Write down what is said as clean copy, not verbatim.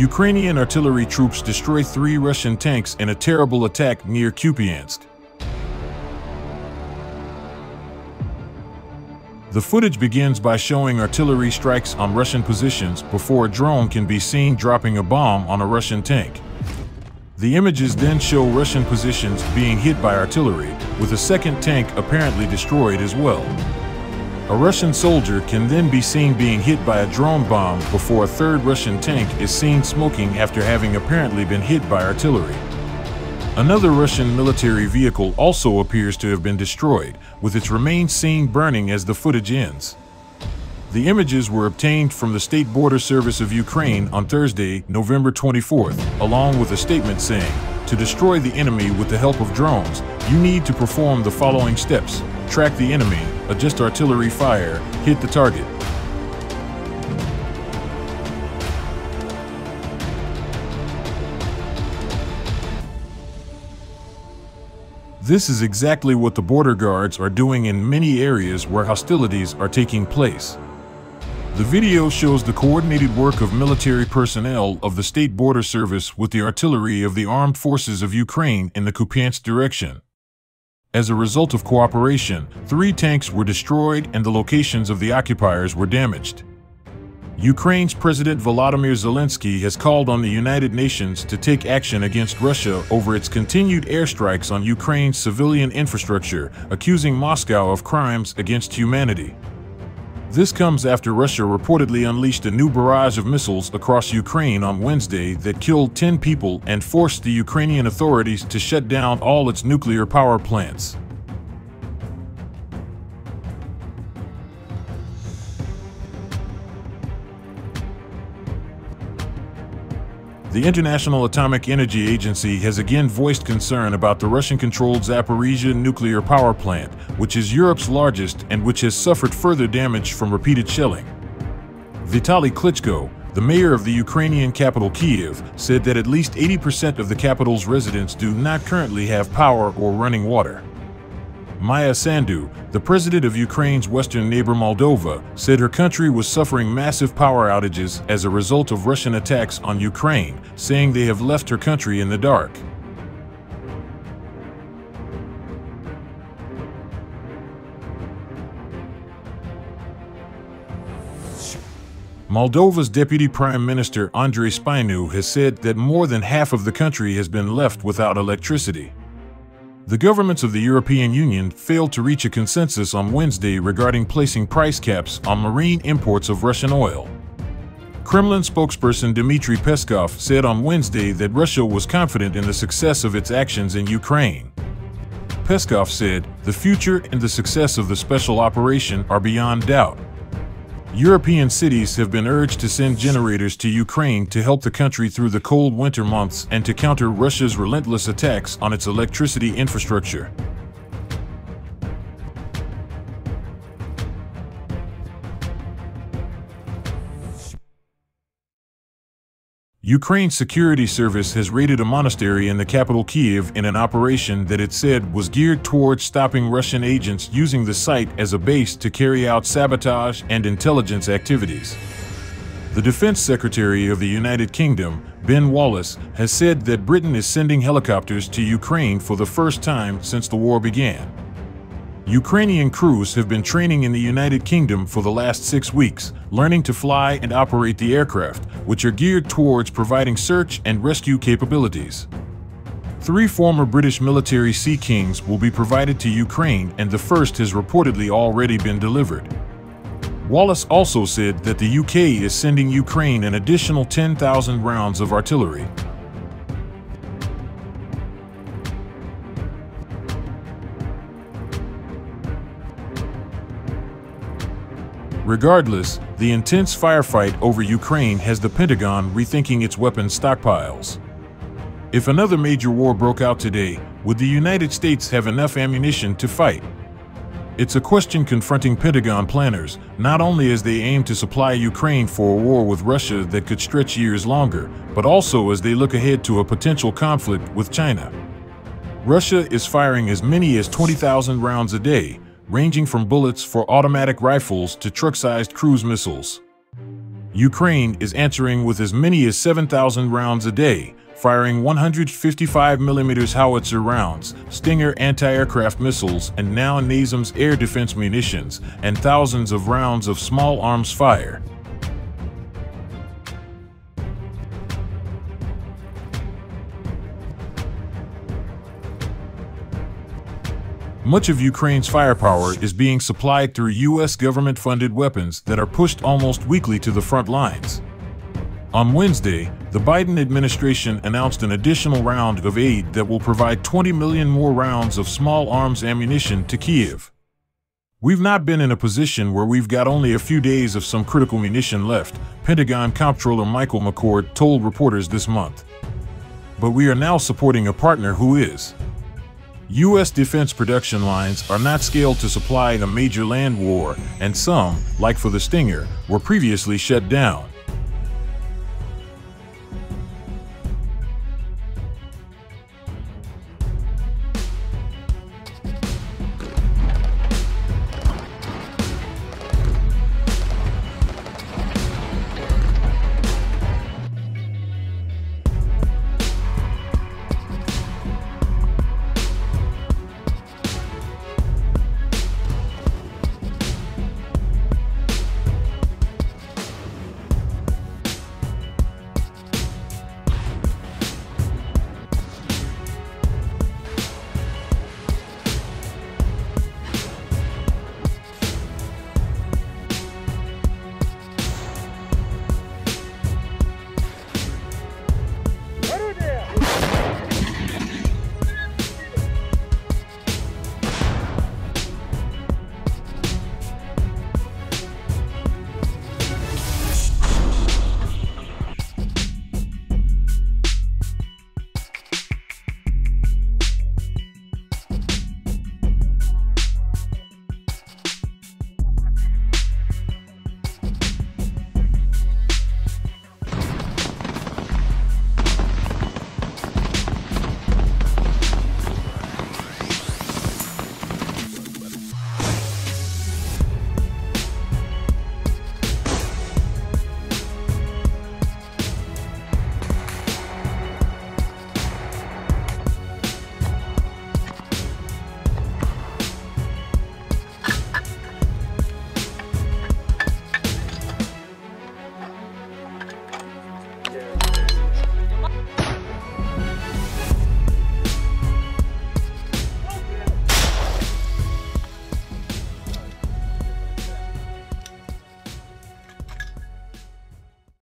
Ukrainian artillery troops destroy 3 Russian tanks in a terrible attack near Kupiansk. The footage begins by showing artillery strikes on Russian positions before a drone can be seen dropping a bomb on a Russian tank. The images then show Russian positions being hit by artillery, with a second tank apparently destroyed as well. A Russian soldier can then be seen being hit by a drone bomb before a third Russian tank is seen smoking after having apparently been hit by artillery. Another Russian military vehicle also appears to have been destroyed, with its remains seen burning as the footage ends. The images were obtained from the State Border Service of Ukraine on Thursday, November 24th, along with a statement saying, "To destroy the enemy with the help of drones, you need to perform the following steps: track the enemy, adjust artillery fire, hit the target." This is exactly what the border guards are doing in many areas where hostilities are taking place. The video shows the coordinated work of military personnel of the State Border Service with the artillery of the armed forces of Ukraine in the Kupiansk direction. As a result of cooperation, 3 tanks were destroyed and the locations of the occupiers were damaged. Ukraine's President Volodymyr Zelensky has called on the United Nations to take action against Russia over its continued airstrikes on Ukraine's civilian infrastructure, accusing Moscow of crimes against humanity. This comes after Russia reportedly unleashed a new barrage of missiles across Ukraine on Wednesday that killed 10 people and forced the Ukrainian authorities to shut down all its nuclear power plants. The International Atomic Energy Agency has again voiced concern about the Russian-controlled Zaporizhzhia nuclear power plant, which is Europe's largest and which has suffered further damage from repeated shelling. Vitaly Klitschko, the mayor of the Ukrainian capital Kyiv, said that at least 80% of the capital's residents do not currently have power or running water. Maya Sandu, the president of Ukraine's western neighbor Moldova, said her country was suffering massive power outages as a result of Russian attacks on Ukraine, saying they have left her country in the dark. Moldova's Deputy Prime Minister Andrei Spinu has said that more than half of the country has been left without electricity. The governments of the European Union failed to reach a consensus on Wednesday regarding placing price caps on marine imports of Russian oil. Kremlin spokesperson Dmitry Peskov said on Wednesday that Russia was confident in the success of its actions in Ukraine. Peskov said, "The future and the success of the special operation are beyond doubt." European cities have been urged to send generators to Ukraine to help the country through the cold winter months and to counter Russia's relentless attacks on its electricity infrastructure. Ukraine's security service has raided a monastery in the capital Kyiv in an operation that it said was geared towards stopping Russian agents using the site as a base to carry out sabotage and intelligence activities. The Defense Secretary of the United Kingdom, Ben Wallace, has said that Britain is sending helicopters to Ukraine for the first time since the war began. Ukrainian crews have been training in the United Kingdom for the last 6 weeks, learning to fly and operate the aircraft, which are geared towards providing search and rescue capabilities. 3 former British military Sea Kings will be provided to Ukraine, and the first has reportedly already been delivered. Wallace also said that the UK is sending Ukraine an additional 10,000 rounds of artillery. Regardless, the intense firefight over Ukraine has the Pentagon rethinking its weapons stockpiles. If another major war broke out today, would the United States have enough ammunition to fight? It's a question confronting Pentagon planners, not only as they aim to supply Ukraine for a war with Russia that could stretch years longer, but also as they look ahead to a potential conflict with China. Russia is firing as many as 20,000 rounds a day, ranging from bullets for automatic rifles to truck-sized cruise missiles. Ukraine is answering with as many as 7,000 rounds a day, firing 155mm howitzer rounds, Stinger anti-aircraft missiles, and now NASAMS air defense munitions, and thousands of rounds of small arms fire. Much of Ukraine's firepower is being supplied through U.S. government-funded weapons that are pushed almost weekly to the front lines. On Wednesday, the Biden administration announced an additional round of aid that will provide 20 million more rounds of small arms ammunition to Kyiv. "We've not been in a position where we've got only a few days of some critical munition left," Pentagon Comptroller Michael McCord told reporters this month. "But we are now supporting a partner who is." U.S. defense production lines are not scaled to supply a major land war, and some, like for the Stinger, were previously shut down.